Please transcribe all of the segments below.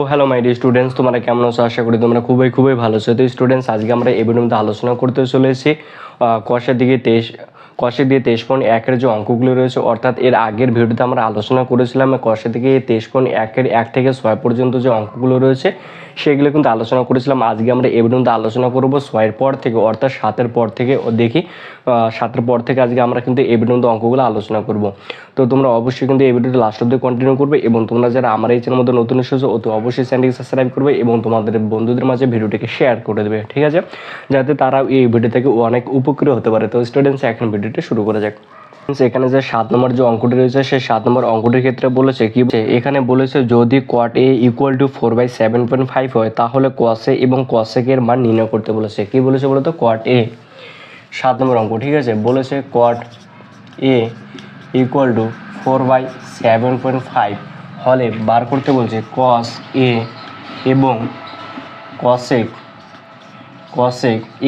তো hello my dear students, তোমরা কেমন আছো? আশা করি তোমরা খুবই ভালো আছো। তো স্টুডেন্টস, আজকে আমরা এই ভিডিওর মধ্যে আলোচনা করতে চলেছি কষের দিকে 23.1 যে অঙ্কগুলো রয়েছে, অর্থাৎ এর আগের ভিডিওতে আমরা আলোচনা করেছিলাম কষের দিকে 23.1 1 থেকে 6 পর্যন্ত যে অঙ্কগুলো রয়েছে সেগুলো কিন্তু আলোচনা করেছিলাম। আজকে আমরা এই ভিডিওর মধ্যে আলোচনা করবো 6 পর থেকে, অর্থাৎ 7 পর থেকে। দেখি 7 পর থেকে আজকে আমরা কিন্তু এই ভিডিওর মধ্যে অঙ্কগুলো আলোচনা করব। তো তোমরা অবশ্যই কিন্তু এই ভিডিওটা লাস্ট অব্দি কন্টিনিউ করবে, এবং তোমরা যারা আমার এই চ্যানেলের মধ্যে নতুন এসেছো তো অবশ্যই চ্যানেলটিকে সাবস্ক্রাইব করবে এবং তোমাদের বন্ধুদের মাঝে ভিডিওটিকে শেয়ার করে দেবে, ঠিক আছে, যাতে তারা এই ভিডিও থেকে অনেক উপকৃত হতে পারে। তো স্টুডেন্টস, এখন ভিডিওটি শুরু করা যাক। এখানে যে 7 নম্বর যে অঙ্কটি রয়েছে সেই 7 নম্বর অঙ্কটির ক্ষেত্রে বলেছে কি, এখানে বলেছে যদি cot a = 4/7.5 হয় তাহলে cos a এবং cosec এর মান নির্ণয় করতে বলেছে। কি বলেছে বলো তো? cot a, 7 নম্বর অঙ্ক, ঠিক আছে, বলেছে cot a = 4/7.5 হলে বার করতে বলছে cos a এবং cosec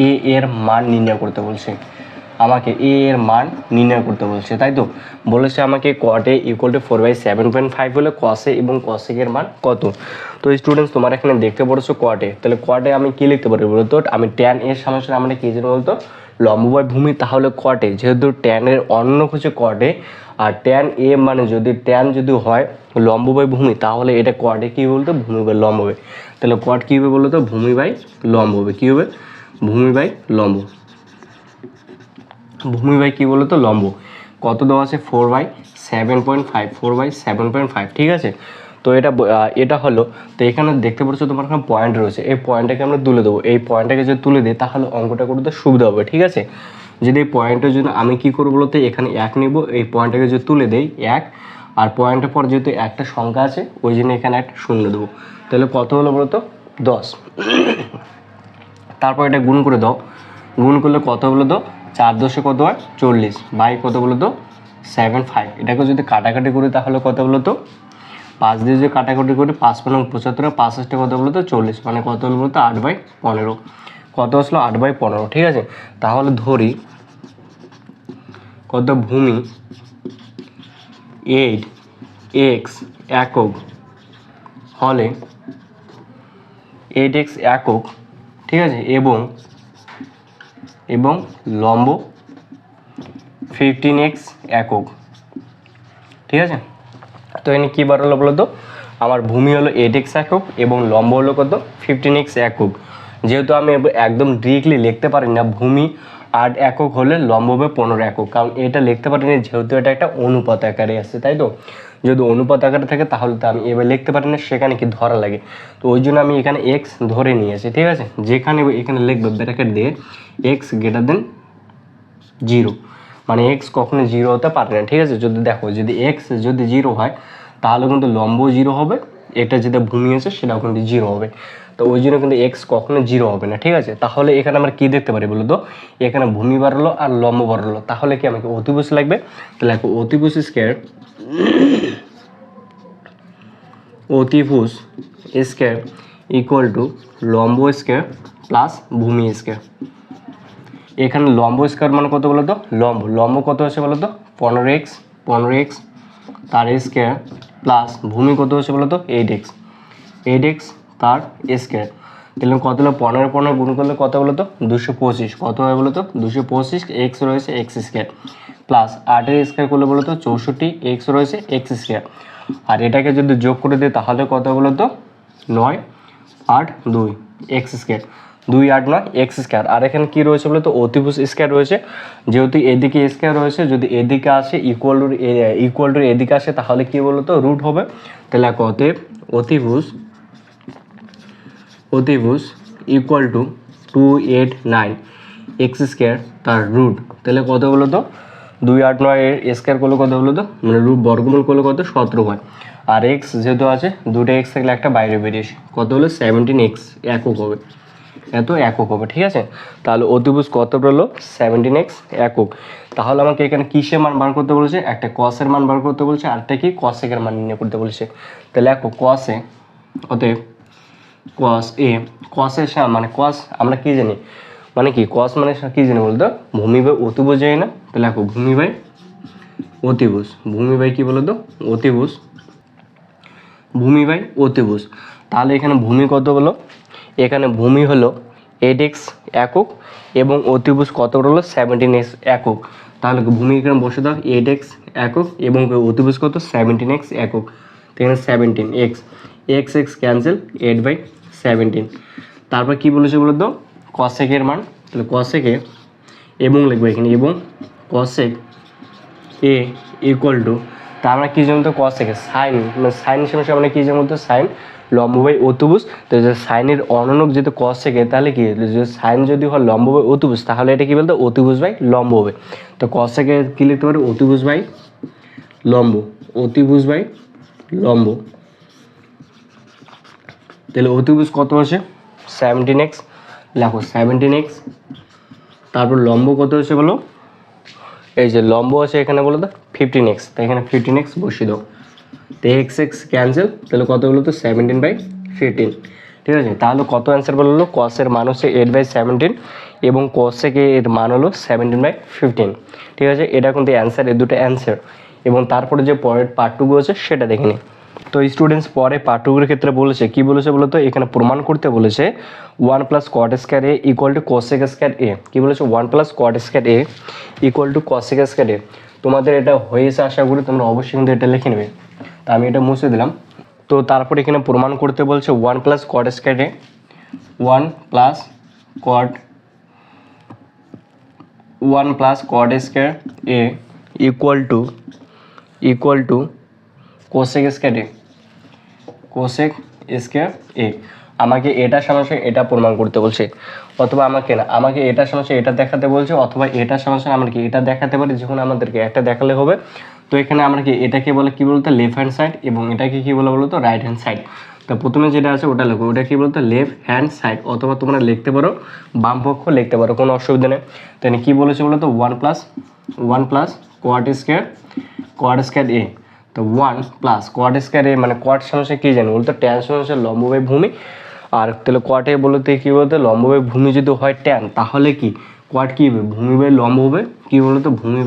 a এর মান নির্ণয় করতে বলছে। আমাকে a এর মান নির্ণয় করতে বলছে, তাই তো বলেছে আমাকে cot a = 4/7.5 হলে cos a এবং cosec এর মান কত। তো স্টুডেন্টস, তোমরা এখানে দেখতে পাচ্ছ cot a, তাহলে cot a আমি কি লিখতে পারি বলতো? আমি tan এর সামনে আমরা কি জানি বলতো? লম্ববাই ভূমি। তাহলে cot a, যেহেতু tan এর অন্য হচ্ছে cot a, R tan a মানে যদি tan যদি হয় লম্ববাই ভূমি, তাহলে এটা cot a কি বলতো? ভূমি বাই লম্ব হবে। তাহলে cot কি হবে বলতো? ভূমি বাই লম্ব হবে। কি হবে? ভূমি বাই লম্ব। ভূমি বাই কি বলতো? লম্ব। কত দেওয়া আছে? 4/7.5, 4/7.5, ঠিক আছে। তো এটা হলো। তো এখানে দেখতে পাচ্ছ তোমার এখানে পয়েন্ট রয়েছে, এই পয়েন্টটাকে আমরা তুলে দেবো। এই পয়েন্টটাকে যদি তুলে দিই তাহলে অঙ্কটা করতে সুবিধা হবে, ঠিক আছে। যদি এই পয়েন্টের জন্য আমি কি করবো বলতে, এখানে 1 নেব, এই পয়েন্টটাকে যদি তুলে দেই 1, আর পয়েন্টের পর যেহেতু একটা সংখ্যা আছে ওই জন্য এখানে একটা শূন্য দেবো। তাহলে কত হলো বলতো? 10। তারপর এটা গুণ করে দাও, গুণ করলে কত বলো তো? 4 10 কত হয়? 40 বাই কত বলো তো? 7.5। এটাকে যদি কাটাকাটি করি তাহলে কত বলো তো? 5 দিয়ে যদি কাটাকাটি করি 5 × 75, 65 কত বলো তো? 40, মানে কত হলো বলো তো? 8/15। কত আসলো? 8/15, ঠিক আছে। তাহলে ধরি কত? ভূমি 8x একক হলে 8x একক, ঠিক আছে, এবং লম্ব 15x একক, ঠিক আছে। তো এখানে কী বার হলো বলো তো? আমার ভূমি হলো 8x একক এবং লম্ব হলো কত? 15x একক। যেহেতু আমি একদম ডিরেক্টলি লিখতে পারি না ভূমি 8 একক হলে লম্ব হবে 15 একক, কারণ এটা লিখতে পারি না, যেহেতু এটা একটা অনুপাত আকারে আছে, তাই তো। যদি অনুপাত আকারে থাকে তাহলে তো আমি এবার লিখতে পারি না, সেখানে কি ধরা লাগে। তো ওই জন্য আমি এখানে x ধরে নিয়েছি, ঠিক আছে। যেখানে এখানে লিখবে ব্র্যাকেট দিয়ে x > 0, মানে x কখনো 0 হতে পারে না, ঠিক আছে। যদি দেখো যদি x যদি 0 হয় তাহলে কিন্তু লম্ব 0 হবে, এটা যেটা ভূমি আছে সেটাও কিন্তু 0 হবে। তো ওই জন্য কিন্তু x কখনো 0 হবে না, ঠিক আছে। তাহলে এখানে আমরা কি দেখতে পারি বলো তো? এখানে ভূমি বাড়লো আর লম্ব বাড়লো, তাহলে কি আমাকে অতিভুজ লাগবে। তাহলে দেখো অতিভুজ স্কয়ার লম্ব স্কয়ার প্লাস ভূমি স্কয়ার। এখানে লম্ব স্কয়ার মানে কত বলো তো? লম্ব কত আছে বলো তো? 15x তার স্কয়ার প্লাস ভূমি কত হচ্ছে বলো তো? 8x তার স্কয়ার। তাহলে কত হলো? 15 15 গুণ করলে কত বলো তো? 225। কত হয় বলো তো? 225, x রয়েছে x স্কয়ার প্লাস 8 এর স্কয়ার করলে বলো তো 64, x রয়েছে x স্কয়ার। আর এটাকে যদি যোগ করে দিই তাহলে কত বলো তো? 9 8 2 x স্কয়ার, 2 8 9 x স্কয়ার। আর এখানে কি রয়েছে বলো তো? অতিভুজ স্কয়ার রয়েছে। যেহেতু এদিকে স্কয়ার রয়েছে, যদি এদিকে আসে ইকুয়াল টু এদিকে আসে তাহলে কি বলো তো? রুট হবে। তাহলে অতএব অতিভুজ ইকুয়াল টু 289 x স্কয়ার তার রুট। তাহলে কত বলো তো? 2 8 9 এর স্কয়ার করলে কত বলো তো? মানে রুট বর্গমূল করলে কত? 17 হয়। আর x যেহেতু আছে, দুটো x থাকলে একটা বাইরে বেরিয়েছে, কত হলো? 17x একক হবে, এত একক হবে, ঠিক আছে। তাহলে অতিভুজ কত হলো? 17x একক। তাহলে আমাকে এখানে কিসের মান বার করতে বলেছে? একটা cos এর মান বার করতে বলেছে, আরটা কি? cosec এর মান নির্ণয় করতে বলেছে। তাহলে দেখো cos a, অতএব cos a, cos এর মানে cos আমরা কি জানি, মানে কি cos মানে কি জানি বলতো? ভূমি বাই অতিভুজ জানি না। তাহলে দেখো ভূমি বাই অতিভুজ, ভূমি বাই কি বলতো? অতিভুজ, ভূমি বাই অতিভুজ। তাহলে এখানে ভূমি কত হলো, এখানে ভূমি হলো 8x একক এবং অতিভুজ কত হলো 17x একক। তাহলে ভূমি এখানে বসে দাও 8x একক এবং অতিভুজ কত 17x একক। তো এখানে 17x, x x ক্যান্সেল, 8/17। তারপর কি বলেছে বলো তো কসেকের মান, তাহলে কসেকে এবং লিখবো এখানে এবং কসেক এ ইকুয়াল টু, তা আমরা কী জানতো কসেকে সাইন, মানে সাইন হিসেবে আমরা কী জানতো সাইন লম্ব বাই অতিভুজ। তো যে সাইনের অননক যেহেতু কসেকে, তাহলে কি যে সাইন যদি হয় লম্ব বাই অতিভুজ, তাহলে এটা কী বলতো অতিভুজ বাই লম্ব হবে। তো কসেকে কী লিখতে পারি অতিভুজ বাই লম্ব, অতিভুজ বাই লম্ব। তাহলে অতিভুজ কত আছে 17x, লেখো 17x। তারপর লম্ব কত হচ্ছে বলো, এই যে লম্ব আছে এখানে বলো তো 15x, তো এখানে 15x বসিয়ে দাও। তো এক্স এক্স ক্যান্সেল, তাহলে কত বলো তো 17/15। ঠিক আছে, তাহলে কত অ্যান্সার বললো, কসের মান হচ্ছে 8/17 এবং কসেকে এর মান হলো 17/15। ঠিক আছে, এটা কিন্তু অ্যান্সার, এর দুটো অ্যান্সার। এবং তারপরে যে পরের পার্টটুকু আছে সেটা দেখে নিই। তো স্টুডেন্টস পরে পার্টটুকুর ক্ষেত্রে বলেছে কি বলেছে বলো তো, এখানে প্রমাণ করতে বলেছে 1 + cot square a equal to cosec square a। কি বলেছে 1 + cot square a equal to cosec square a। তোমাদের এটা হয়েছে আশা করি, তোমরা অবশ্যই কিন্তু এটা লিখে নেবে। তা আমি এটা মুছে দিলাম। তো তারপর এখানে প্রমাণ করতে বলছে 1 + cot square a, 1 + cot square a equal to cosec square a, cosec square a। আমাকে এটা সমস্যা এটা প্রমাণ করতে বলছে, অথবা আমাকে এটা সমস্যা এটা দেখাতে বলছে, অথবা এটা সমস্যা আমরা কি এটা দেখাতে পারি, যখন আমাদেরকে একটা দেখালে হবে। তো এখানে আমরা কি এটাকে বলে কি বলতো লেফট হ্যান্ড সাইড এবং এটাকে কি বলে বলতো রাইট হ্যান্ড সাইড। তো প্রথমে যেটা আছে ওটা লেখো, ওটা কি বলতো লেফট হ্যান্ড সাইড, অথবা তোমরা লিখতে পারো বাম পক্ষ লিখতে পারো, কোনো অসুবিধা নেই। তাহলে কি বলেছে বলতো 1 + cot স্কয়ার a। তো 1 + cot স্কয়ার a মানে cot সমস্যা কি জানি বলতো ট্যান সমস্যা লম্ব বাই ভূমি। আর তাহলে cot এ বলতে কি বলতো লম্ব বাই ভূমি যদি হয় ট্যান, তাহলে কি cot কি হবে ভূমি বাই লম্ব হবে। কি বলতো ভূমি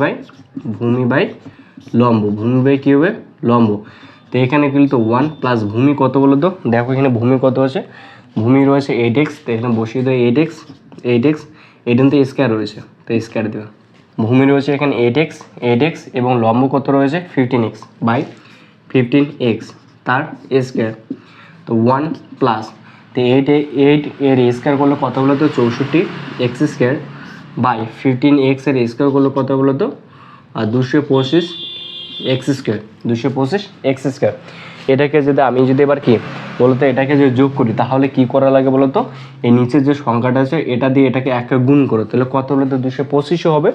বাই লম্ব, ভূমি বাই কি হবে লম্ব। তো এখানে কিন্তু 1 + ভূমি কত বলতো, দেখো এখানে ভূমি কত আছে, ভূমি রয়েছে 8x, তো এখানে বসিয়ে দেয় 8x, এটা তো স্কয়ার রয়েছে, তো স্কয়ার দেবে। ভূমি রয়েছে এখানে 8x এবং লম্ব কত রয়েছে 15x/15x তার স্কয়ার। তো 1 + তো 8 এর স্কয়ার করলে কত বলো তো 64x² বাই 15x এর স্কয়ার করলে কত বলো তো 225x²। এটাকে যদি আমি যদি এবার কি বলতো এটাকে যদি যোগ করি, তাহলে কি করা লাগে বলো তো, এই নিচের যে সংখ্যাটা আছে এটা দিয়ে এটাকে একে গুণ করো, তাহলে কত বলো তো 225 হবে।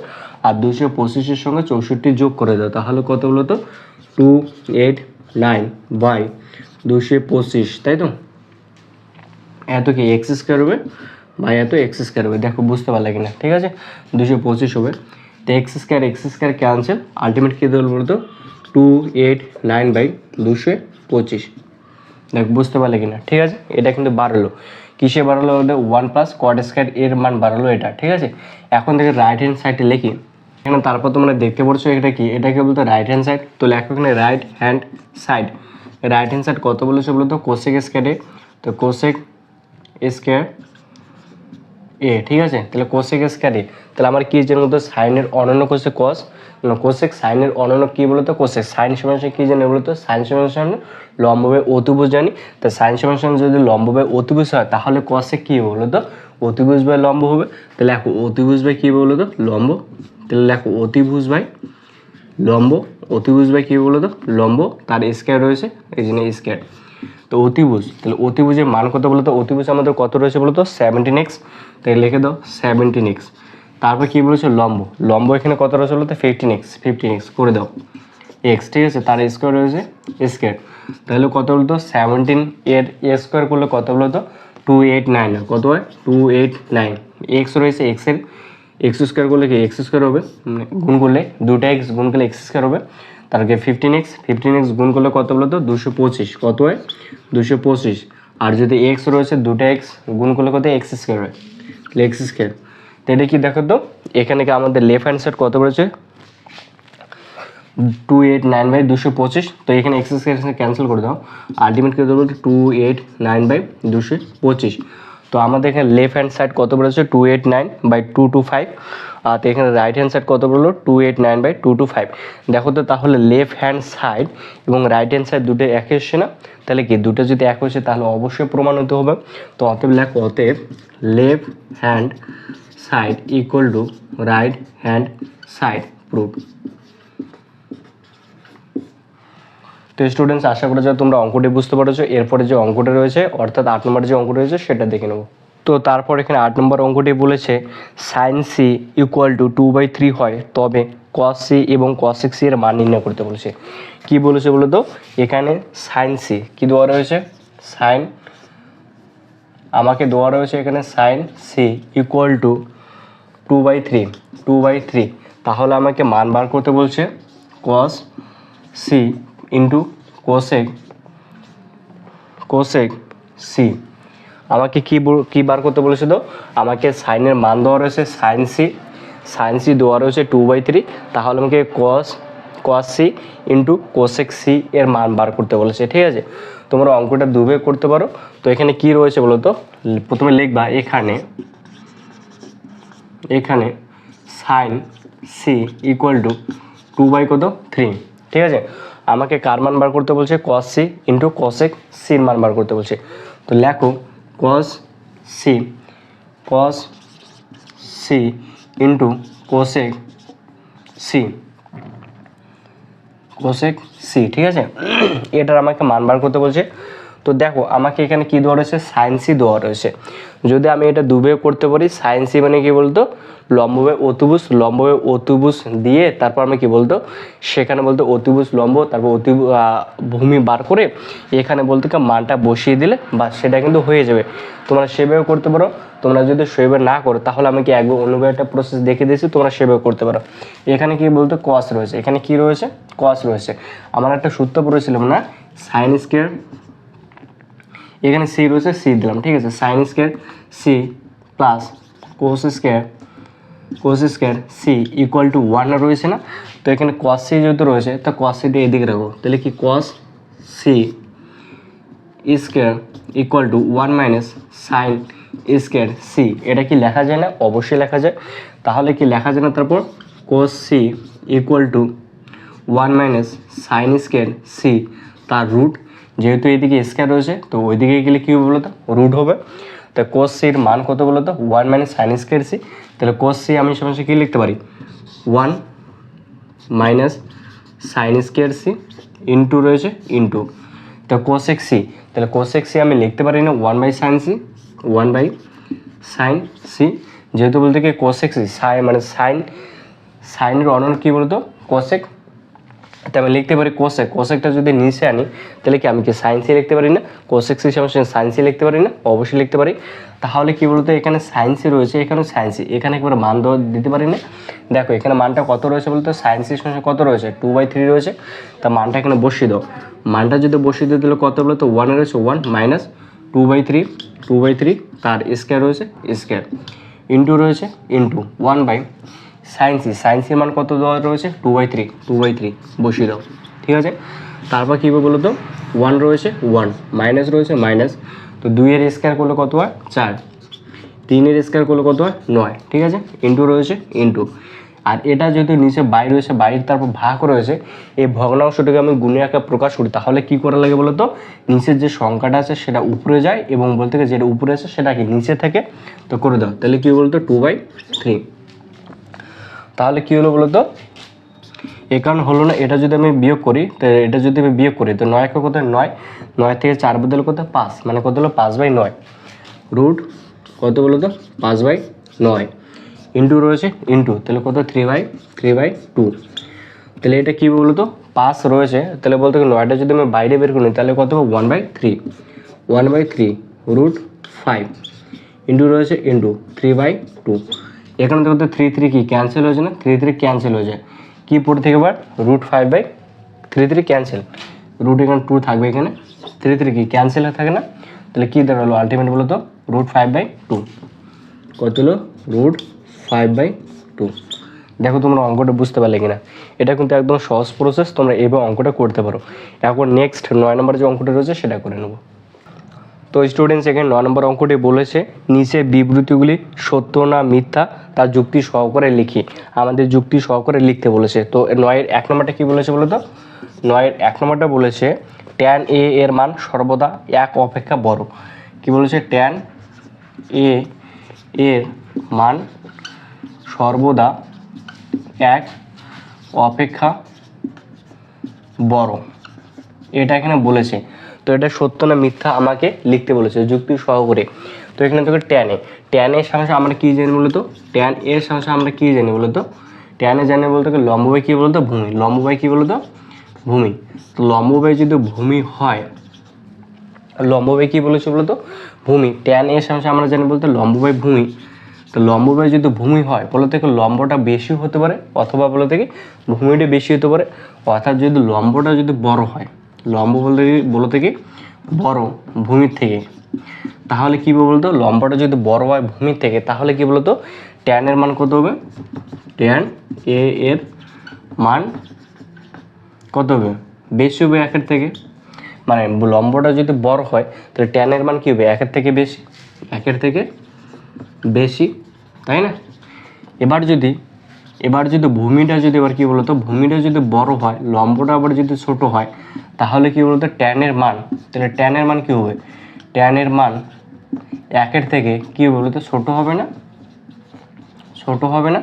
আর 225-এর সঙ্গে 64 যোগ করে দাও, তাহলে কত বলো তো 289/225, তাই তো। এত কি x² হবে বাই এত x² হবে, দেখো বুঝতে পারলে কিনা। ঠিক আছে, 225 হবে। তো x² ক্যান্সেল, আলটিমেট কী দেবো বলতো 289/225। দেখ বুঝতে পারলে কিনা। ঠিক আছে, এটা কিন্তু বাড়লো, কিসে বাড়লো 1 + cot স্কয়ার এর মান বাড়লো এটা। ঠিক আছে, এখন থেকে রাইট হ্যান্ড সাইডে লিখি এখানে। তারপর তোমরা দেখতে পাচ্ছ এটা কি, এটাকে বলতো রাইট হ্যান্ড সাইড। তো লেখো এখানে রাইট হ্যান্ড সাইড কত বলেছে বলতো কোসেক স্কয়ার a। তো কোসেক স্কয়ার a, ঠিক আছে। তাহলে কোসেক স্কয়ার a, তাহলে আমার কি জানি বলতো সাইনের অনন্য কোসেক কস, কোসেক সাইনের অনন্য কি বলতো কোসেক। সাইন সমান কি জানি বলতো সাইন সমান লম্ব বাই অতিভুজ জানি। তো সাইন সমান যদি লম্ব বাই অতিভুজ হয়, তাহলে কোসেক কি হবে বলতো অতিভুজ বাই লম্ব হবে। তাহলে লেখো অতিভুজ বাই কি বলতো লম্ব। তাহলে লেখো অতিভুজ বাই কি বলতো লম্ব, তার স্কয়ার রয়েছে এই জন্য স্কয়ার। তো অতিভুজ, তাহলে অতিভুজের মান কত বলতো, অতিভুজ আমাদের কত রয়েছে বলতো 17x, তাই লিখে দাও 17x। তারপর কি বলেছে লম্ব এখানে কত রয়েছে বলতো 15x করে দাও x, ঠিক আছে। তার স্কয়ার রয়েছে স্কয়ার, তাহলে কত বলতো 17 এর স্কয়ার করলে কত বলতো 289, কত হয় 289। x রয়েছে x এর x² করলে কি x² হবে, গুণ করলে দুটো x গুণ করলে x² হবে। তারপরে 15x গুণ করলে কত বলতো 225, কত হয় 225। আর যদি x রয়েছে দুটো x গুণ করলে কত x² হয়, তাহলে x²। তো এটা কি দেখো তো এখানে কি আমাদের লেফট হ্যান্ড সাইড কত বলেছে 289/225, তো এখানে এক্স ক্যান্সেল করে দাও, আলটিমেট কত বলতো 289/225। তো আমাদের এখানে লেফট হ্যান্ড সাইড কত বলেছে 289/225, আর তো এখানে রাইট হ্যান্ড সাইড কত বললো 289/225। দেখো তো তাহলে লেফট হ্যান্ড সাইড এবং রাইট হ্যান্ড সাইড দুটো এক এসছে না, তাহলে কি দুটো যদি এক হচ্ছে তাহলে অবশ্যই প্রমাণিত হবে। তো অতএব লেখো, অতএব left hand side equal to right hand side prove. তো স্টুডেন্টস আশা করা যায় তোমরা অঙ্কটি বুঝতে পারছো। এরপরে যে অঙ্কটা রয়েছে অর্থাৎ 8 নম্বর যে অঙ্কটা রয়েছে সেটা দেখে নেব। তো তারপর এখানে 8 নম্বর অঙ্কটি বলেছে সাইন সি ইকুয়াল টু 2/3 হয় তবে কস সি এবং কসেক সি এর মান নির্ণয় করতে বলেছে। কি বলেছে বলো তো, এখানে সাইন সি কি দেওয়া রয়েছে, সাইন আমাকে দেওয়া রয়েছে এখানে সাইন সি ইকুয়াল টু 2/3, তাহলে আমাকে মান বার করতে বলছে cos C into cosec C. আমাকে কি বার করতে বলেছে, তো আমাকে সাইনের মান দেওয়া রয়েছে সাইন সি দেওয়া রয়েছে 2/3, তাহলে আমাকে cos C into cosec C এর মান বার করতে বলেছে। ঠিক আছে, তোমরা অঙ্কটা দুভাবে করতে পারো। তো এখানে কি রয়েছে বলো তো, প্রথমে লিখবা এখানে সাইন সি ইকুয়াল টু 2/3। ঠিক আছে, আমাকে কার মান বার করতে বলছে কস সি ইন্টু কোসেক সির মান বার করতে বলছে। তো লেখো cos C into cosec C. ঠিক আছে, এটার আমাকে মান বার করতে বলছে। তো দেখো আমাকে এখানে কি দেওয়া রয়েছে, সাইন সি দেওয়া রয়েছে। যদি আমি এটা দুভাবে করতে পারি, সাইন সি মানে কি বলতো লম্বভাবে অতিভুজ দিয়ে তারপর আমি কি বলতো সেখানে বলতো অতিভুজ লম্ব, তারপর ভূমি বার করে এখানে বলতো কি মানটা বসিয়ে দিলে বা সেটা কিন্তু হয়ে যাবে। তোমরা সেভাবে করতে পারো। তোমরা যদি সেভাবে না করো তাহলে আমি কি একবার অন্যভাবে একটা প্রসেস দেখে দিয়েছি, তোমরা সেভাবে করতে পারো। এখানে কি বলতো কস রয়েছে, এখানে কি রয়েছে কস রয়েছে। আমার একটা সূত্র পড়েছিলাম না, সাইন স্কয়ার, এখানে সি রয়েছে সি দিলাম। ঠিক আছে, sine square C plus cos square C equal to 1 রয়েছে না। তো এখানে কস সি যেহেতু রয়েছে তো কস সিটা এদিকে রাখবো, তাহলে কি cos C square equal to 1 minus sine square C. এটা কি লেখা যায় না? অবশ্যই লেখা যায়। তাহলে কি লেখা যায় না, তারপর cos C equal to 1 minus sine square C তার রুট, যেহেতু এদিকে স্কয়ার রয়েছে তো ওইদিকে গেলে কী হবে বলো তো রুট হবে। তো কোস সির মান কত বলো তো 1 মাইনাস সাইন স্কয়ার সি। তাহলে কোস সি আমি সমস্যা কী লিখতে পারি 1 minus sine square C into রয়েছে ইন্টু তো কোসেক সি। তাহলে কোসেক সি আমি লিখতে পারি না 1/sin সি, 1/sin সি, যেহেতু বলতে কি কোসেক সি মানে সাইনের অনন কী বলতো কোসেক, তো আমি লিখতে পারি কোসেকটা যদি নিচে আনি তাহলে কি আমি কি সাইন সি লিখতে পারি না, কোসেক সি সমস্যা সাইন সি লিখতে পারি না? অবশ্যই লিখতে পারি। তাহলে কি বলতো এখানে সাইন সি রয়েছে, এখানে সাইন সি, এখানে একবার মান দিতে পারি না। দেখো এখানে মানটা কত রয়েছে বলতো, সাইন সি সমস্যা কত রয়েছে 2/3 রয়েছে। তা মানটা এখানে বসিয়ে দাও, মানটা যদি বসিয়ে দিয়ে দিলে কত বলতো 1 রয়েছে 1 মাইনাস 2/3 তার স্কয়ার রয়েছে স্কয়ার ইন্টু রয়েছে ইন্টু 1/sin সি, সাইন সির মান কত দেওয়া রয়েছে 2/3 বসিয়ে দাও। ঠিক আছে, তারপর কী হবে বলো তো 1 রয়েছে 1 মাইনাস রয়েছে মাইনাস, তো 2 এর স্কয়ার করলে কত হয় 4, 3 এর স্কয়ার করলে কত হয় 9। ঠিক আছে, ইন্টু রয়েছে ইন্টু, আর এটা যেহেতু নিচে বাইরে রয়েছে বাইরে তারপর ভাগ রয়েছে, এই ভগ্নাংশটাকে আমি গুণে আকারে প্রকাশ করি তাহলে কি করা লাগে বলো তো নিচের যে সংখ্যাটা আছে সেটা উপরে যায় এবং বলতে গেলে যেটা উপরে আছে সেটা কি নিচে থাকে, তো করে দাও। তাহলে কী বলতো 2/3। তাহলে কী হলো বলো তো এ কারণ হলো না, এটা যদি আমি বিয়োগ করি তো এটা যদি আমি বিয়োগ করি তো 9 কত 9 থেকে 4 বদলে কত 5, মানে কত হলো 5/9 রুট কত বলো তো 5/9 ইন্টু রয়েছে ইন্টু তাহলে কত 3/2। তাহলে এটা কী বলো তো 5 রয়েছে, তাহলে বলতে গেলে 9টা যদি আমি বাইরে বের করি তাহলে কত হবে 1/3 রুট 5 ইন্টু রয়েছে ইন্টু 3/2। এখানে তো 3 কি ক্যান্সেল হয়েছে না, 3 ক্যান্সেল হয়ে যায়, কী পড়ে থেকে এবার রুট 5/3 ক্যান্সেল, রুট এখানে 2 থাকবে, এখানে 3 কি ক্যান্সেল হয়ে থাকে না। তাহলে কী দাঁড়ালো আলটিমেট বলো তো রুট 5/2 কত হলো রুট 5/2। দেখো তোমরা অঙ্কটা বুঝতে পারলে কিনা। এটা কিন্তু একদম সহজ প্রসেস, তোমরা এইভাবে অঙ্কটা করতে পারো। এখন নেক্সট 9 নম্বর যে অঙ্কটা রয়েছে সেটা করে নেব। তো স্টুডেন্টস এখানে 9 নম্বর অঙ্কটি বলেছে নিচে বিবৃতিগুলি সত্য না মিথ্যা তার যুক্তি সহকারে লিখি। আমাদের যুক্তি সহকারে লিখতে বলেছে। তো 9-এর 1 নম্বরটা কী বলেছে বলো তো? 9-এর 1 নম্বরটা বলেছে tan a এর মান সর্বদা 1 অপেক্ষা বড়। কি বলেছে? tan a এর মান সর্বদা 1 অপেক্ষা বড়, এটা এখানে বলেছে। তো এটা সত্য না মিথ্যা আমাকে লিখতে বলেছে যুক্তি সহকারে। তো এখানে তোকে ট্যান এর সাংখ্যে আমরা কী জানি বলতো? ট্যান এর সাংখ্যে আমরা কী জানি বলতো? ট্যানে জানি বলতে লম্ব বাই কী বলতো? ভূমি। লম্ব বাই কী বলতো? ভূমি। তো লম্ব বাই যদি ভূমি হয়, লম্ব বাই কী বলেছে বলতো? ভূমি। ট্যান এর সাংখ্যে আমরা জানি বলতে লম্ব বাই ভূমি। তো লম্ব বাই যদি ভূমি হয় বলো থেকে লম্বটা বেশি হতে পারে অথবা বলো থেকে ভূমিটা বেশি হতে পারে। অর্থাৎ যদি লম্বটা যদি বড় হয়, লম্ব বলো থেকে বড় ভূমির থেকে, তাহলে কী বলতো? লম্বটা যদি বড় হয় ভূমির থেকে তাহলে কি বলতো? ট্যানের মান কত হবে? ট্যান এ এর মান কত হবে? বেশি হবে 1-এর থেকে। মানে লম্বটা যদি বড় হয় তাহলে ট্যানের মান কী হবে? 1-এর থেকে বেশি। 1-এর থেকে বেশি, তাই না? এবার যদি ভূমিটা যদি এবার কী বলতো? ভূমিটা যদি বড় হয় লম্বটা আবার যদি ছোট হয় তাহলে কী বলতো? ট্যানের মান, তাহলে ট্যানের মান কী হবে? ট্যানের মান 1-এর থেকে কী বলতো? ছোট হবে না? ছোট হবে না?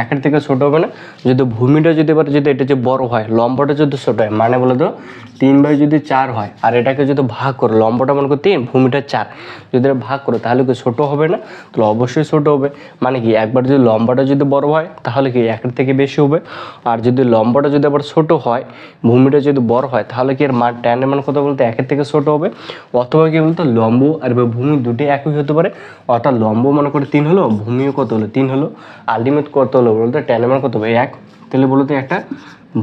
1-এর থেকে ছোট হবে না? যদি ভূমিটা যদি এবার যদি এটা যে বড় হয় লম্বটা যদি ছোট হয়, মানে বলো তো 3/4 হয়, আর এটাকে যদি ভাগ করো লম্বটা মনে করো 3 ভূমিটা 4, যদি এটা ভাগ করো তাহলে কি ছোট হবে না? তাহলে অবশ্যই ছোট হবে। মানে কি একবার যদি লম্বটা যদি বড় হয় তাহলে কি 1-এর থেকে বেশি হবে, আর যদি লম্বটা যদি আবার ছোট হয় ভূমিটা যদি বড় হয় তাহলে কি এর মান ট্যানের মান কত বলতে 1-এর থেকে ছোট হবে। অথবা কি বলতো? লম্ব আর ভূমি দুটি একই হতে পারে। অর্থাৎ লম্ব মনে করে 3 হলো, ভূমিও কত হলো? 3 হলো। আলটিমেট কত হলো বলতো? ট্যানের মান কত হবে? 1। তাহলে বলতো একটা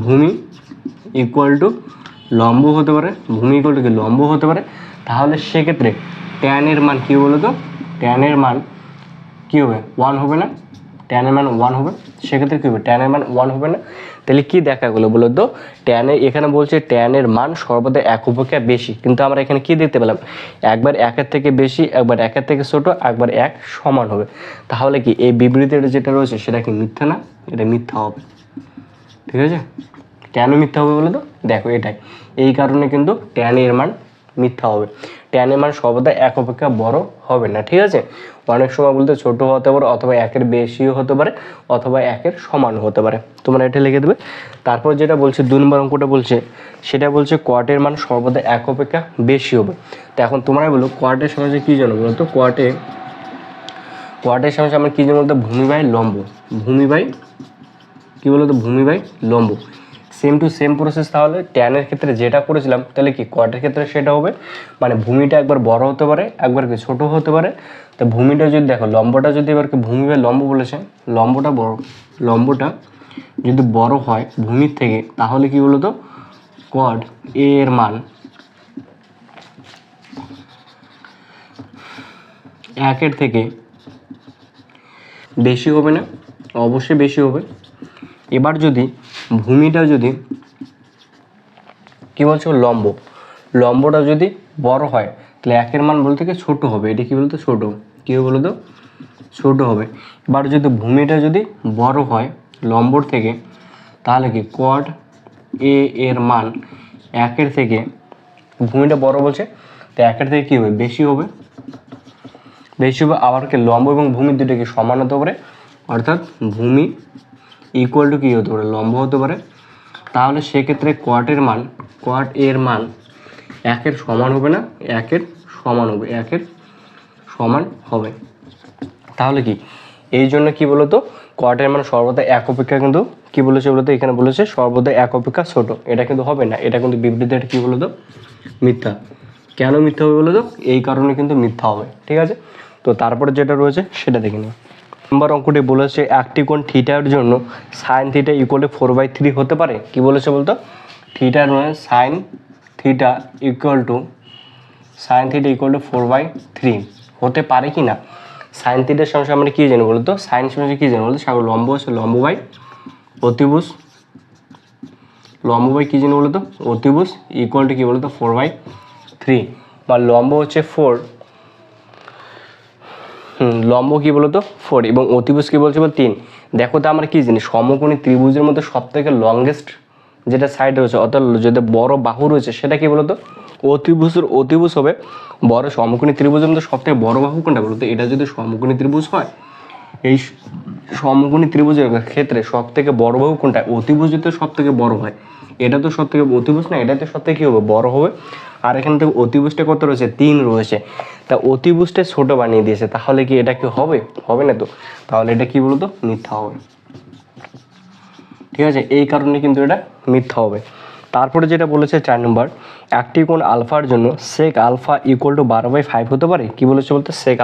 ভূমি ইকুয়াল টু লম্ব হতে পারে, ভূমি ইকুয়াল টু কি লম্ব হতে পারে। তাহলে সেক্ষেত্রে ট্যানের মান কী বলতো? ট্যানের মান কী হবে? 1 হবে না? ট্যানের মান 1 হবে। সেক্ষেত্রে কী হবে? ট্যানের মান 1 হবে না? তাহলে কী দেখা গেলো বলো তো? ট্যানে এখানে বলছে ট্যানের মান সর্বদা 1 অপেক্ষা বেশি, কিন্তু আমরা এখানে কি দেখতে পেলাম? একবার 1-এর থেকে বেশি, একবার 1-এর থেকে ছোট, একবার 1 সমান হবে। তাহলে কি এই বিবৃতিটা যেটা রয়েছে সেটা কি মিথ্যা না? এটা মিথ্যা হবে। ঠিক আছে? কেন মিথ্যা হবে বলো তো? দেখো এটাই, এই কারণে কিন্তু ট্যান এর মান মিথ্যা হবে। ট্যানের মান সর্বদা 1 অপেক্ষা বড় হবে না। ঠিক আছে? অনেক সময় বলতে ছোট হতে পারে, অথবা 1-এর বেশিও হতে পারে, অথবা 1-এর সমান হতে পারে। তোমরা এটা লিখে দেবে। তারপর যেটা বলছে 2 নম্বর অঙ্কটা বলছে, সেটা বলছে কোয়াটের মান সর্বদা 1 অপেক্ষা বেশি হবে। তো এখন তোমরাই বলো কোয়াটের সমস্যা কী জানো বলো তো? কোয়াটের সমস্যা আমরা কী জানো বলতো? ভূমি বাই লম্ব। ভূমি বাই কী বলো তো? ভূমি বাই লম্ব। Same to same process. তাহলে ট্যানের ক্ষেত্রে যেটা করেছিলাম তাহলে কি কোয়াটের ক্ষেত্রে সেটা হবে। মানে ভূমিটা একবার বড় হতে পারে, একবার কি ছোট হতে পারে। তো ভূমিটা যদি দেখো লম্বটা যদি এবার কি ভূমি বাই লম্ব বলেছে, লম্বটা যদি বড় হয় ভূমির থেকে তাহলে কি বলতো? কোয়াড এ এর মান 1-এর থেকে বেশি হবে না? অবশ্যই বেশি হবে। এবার যদি ভূমিটা যদি কী বলছো? লম্বটা যদি বড় হয় তাহলে 1-এর মান বলতে কি ছোট হবে। এটা কি বলতো? ছোট। কী হবে বলতো? ছোট হবে। এবার যদি ভূমিটা যদি বড় হয় লম্বর থেকে তাহলে কি কোয়াড এ এর মান 1-এর থেকে, ভূমিটা বড় বলছে তো 1-এর থেকে কী হবে? বেশি হবে। আবার কি লম্ব এবং ভূমির দুটো কি সমান হতে পারে, অর্থাৎ ভূমি ইকুয়াল টু কী হতে পারে? লম্ব হতে পারে। তাহলে সেক্ষেত্রে কোয়াড এর মান 1-এর সমান হবে না? 1-এর সমান হবে। 1-এর সমান হবে। তাহলে কি এই জন্য কী বলতো? কোয়াডের মান সর্বদা 1 অপেক্ষা কিন্তু কী বলেছে বলতো? এখানে বলেছে সর্বদা 1 অপেক্ষা ছোট। এটা কিন্তু হবে না। এটা কিন্তু বিবৃতিটা কী বলতো? মিথ্যা। কেন মিথ্যা হবে বলতো? এই কারণে কিন্তু মিথ্যা হবে। ঠিক আছে? তো তারপরে যেটা রয়েছে সেটা দেখে নিই। নম্বর অঙ্কটি বলেছে একটি কোণ থিটার জন্য সাইন থিটা ইকুয়াল টু 4/3 হতে পারে। কি বলেছে বলতো? থিটার মানে সাইন থিটা ইকুয়াল টু 4/3 হতে পারে কি না? সাইন থিটার সমান আমরা কী জানি বলতো, সাইন সমান কী জানি বলতো সাগর, লম্ব আছে লম্ব বাই অতিভুজ, লম্ব বাই কী জানি বলতো অতিভুজ ইকুয়াল টু কী বলতো 4/3, বা লম্ব হচ্ছে 4, লম্ব কী বলতো 4 এবং অতিভুজ কী বলছে বল 3। দেখো তো আমরা কী জানি সমকোণী ত্রিভুজের মধ্যে সব থেকে লংগেস্ট যেটা সাইড রয়েছে অর্থাৎ যেটা বড় বাহু রয়েছে সেটা কি বলতো অতিভুজ হবে। বড় সমকোণী ত্রিভুজের মধ্যে সব থেকে বড় বাহু কোনটা বলতো, এটা যদি সমকোণী ত্রিভুজ হয়, এই সমকোণী ত্রিভুজের ক্ষেত্রে সব থেকে বড় বাহু কোনটা, অতিভুজ তো সব থেকে বড় হয়, এটা তো সব থেকে অতিভুজ না, এটা তো সব থেকে কী হবে বড় হবে। আর এখান থেকে অতিভুজটা কত রয়েছে 3 রয়েছে, তা অতিভুজটা ছোট বানিয়ে দিয়েছে, তাহলে কি এটা কি হবে, হবে না তো, তাহলে এটা কি বলতো মিথ্যা হবে। ঠিক আছে, এই কারণে কিন্তু এটা মিথ্যা হবে। তারপরে যেটা বলেছে 4 নম্বর, একটি কোণ আলফার জন্য সেক আলফা ইকুয়াল টু 12/5 হতে পারে, কি বলেছে বলতে সেক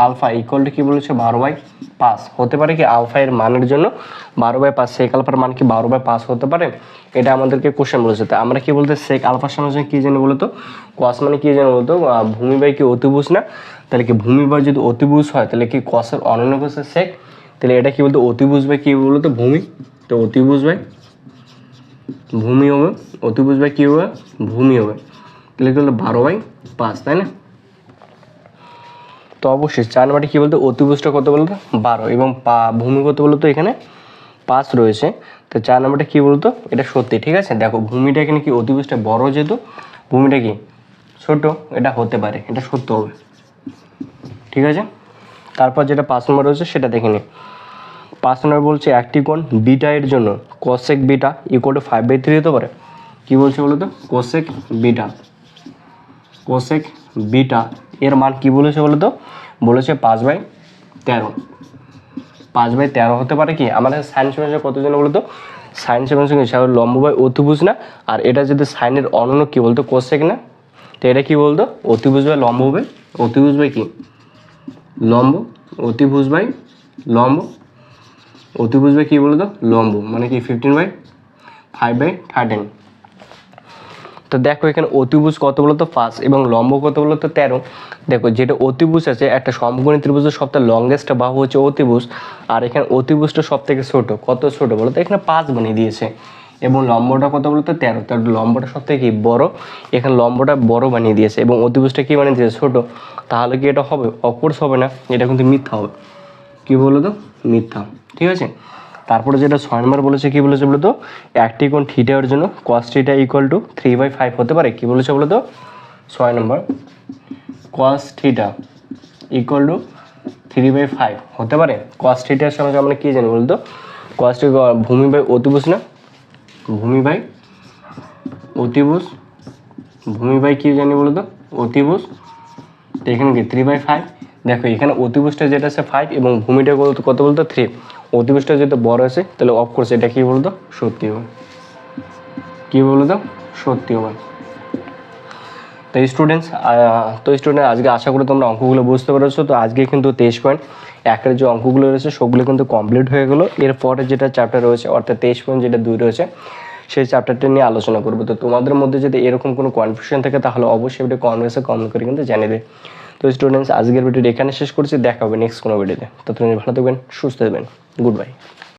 আলফা ইকুয়াল টু কী বলেছে 12/5 হতে পারে কি, আলফা এর মানের জন্য 12/5, সেক আলফার মান কি 12/5 হতে পারে, এটা আমাদেরকে কোশ্চেন বলেছে। তা আমরা কি বলতে সেক আলফার সমান কী জানি বলতো, কস মানে কী জানি বলতো ভূমি বাই কি অতিভুজ না, তাহলে কি ভূমি বাই যদি অতিভুজ হয় তাহলে কি কসের অনন্য কোষের সেক, তাহলে এটা কি বলতো অতিভুজ বাই কী বলতো ভূমি, তো অতিভুজ বাই ভূমি হবে, অতিভুজ বাই কী হবে ভূমি হবে, তাহলে কি বলতো 12/5, তাই না। তো অবশ্যই 4 নম্বরটি কী বলতো অতিভুজটা কত বলতো 12 এবং ভূমি কত বলতো এখানে 5 রয়েছে, তো 4 নম্বরটা কী বলতো এটা সত্যি। ঠিক আছে, দেখো ভূমিটা এখানে কি অতিভুজটা বড়, যেহেতু ভূমিটা কি ছোট, এটা হতে পারে, এটা সত্য হবে। ঠিক আছে, তারপর যেটা 5 নম্বর রয়েছে সেটা দেখে নিই। 5 নম্বর বলছে একটি কোণ বিটা এর জন্য কোসেক বিটা ইকুয়াল টু 5/3 হতে পারে, কী বলছে বলো তো কোসেক বিটা এর মান কি বলেছে বলো তো, বলেছে 5/13, 5/13 হতে পারে কি, আমাদের সাইন সমান কত জন বলতো, সাইন সমান লম্ব বাই অতিভুজ না, আর এটা যদি সাইনের অনন্য কি বলতো কোসেক না, তো এটা কি বলতো অতিভুজ বাই লম্ব হবে, অতিভুজ বাই কি লম্ব, অতিভুজ বাই লম্ব, অতিভুজ বাই কী বলতো লম্ব, মানে কি 15/5/13। তো দেখো এখানে অতিভুজ কত বলতো 5 এবং লম্ব কত বলতো 13। দেখো যেটা অতিভুজ আছে একটা সমকোণী ত্রিভুজের সবথেকে লংগেস্ট বাহু হচ্ছে অতিভুজ, আর এখানে অতিভুজটা সব থেকে ছোট, কত ছোট বলতো এখানে 5 বানিয়ে দিয়েছে, এবং লম্বটা কত বলতো 13, তার লম্বটা সব থেকে কি বড়, এখানে লম্বটা বড় বানিয়ে দিয়েছে এবং অতিভুজটা কি বানিয়ে দিয়েছে ছোট, তাহলে কি এটা হবে, অফকোর্স হবে না, এটা কিন্তু মিথ্যা হবে। কী বলতো মিথ্যা। ঠিক আছে, তারপরে যেটা 6 নম্বর বলেছে কি বলেছে বলতো একটি কোণ থিটার জন্য cos থিটা ইকুয়াল টু 3/5 হতে পারে, কি বলেছে বলতো 6 নম্বর cos থিটা ইকুয়াল টু 3/5 হতে পারে। cos থিটার সঙ্গে আমরা কি জানি বলতো cos থিটা ভূমি বাই অতিভুজ না, ভূমি বাই অতিভুজ, ভূমি বাই কি জানি বলতো অতিভুজ, তো এখানে কি 3/5, দেখো এখানে অতিভুজটা যেটা আছে 5 এবং ভূমিটা কত বলতো 3, অতিভুজটা যেহেতু বড় আছে তাহলে অফকোর্স এটা কি বলতো সত্যি হবে, কি বলতো সত্যি হবে। তো স্টুডেন্টস আজকে আশা করি তোমরা অঙ্কগুলো বুঝতে পেরেছো। তো আজকে কিন্তু 23.1 যে অঙ্কগুলো রয়েছে সবগুলো কিন্তু কমপ্লিট হয়ে গেলো। এরপরে যেটা চ্যাপ্টার রয়েছে অর্থাৎ 23 যেটা 2 রয়েছে সেই চ্যাপ্টারটা নিয়ে আলোচনা করবো। তো তোমাদের মধ্যে যদি এরকম কোনো কনফিউশন থাকে তাহলে অবশ্যই এটা কমেন্ট করে কিন্তু জানিয়ে দেবে। তো স্টুডেন্টস আজকের ভিডিওটা এখানে শেষ করছি, দেখা হবে নেক্সট কোনো ভিডিওতে। তো তুমি ভালো থাকবেন, সুস্থ থাকবেন, গুড বাই।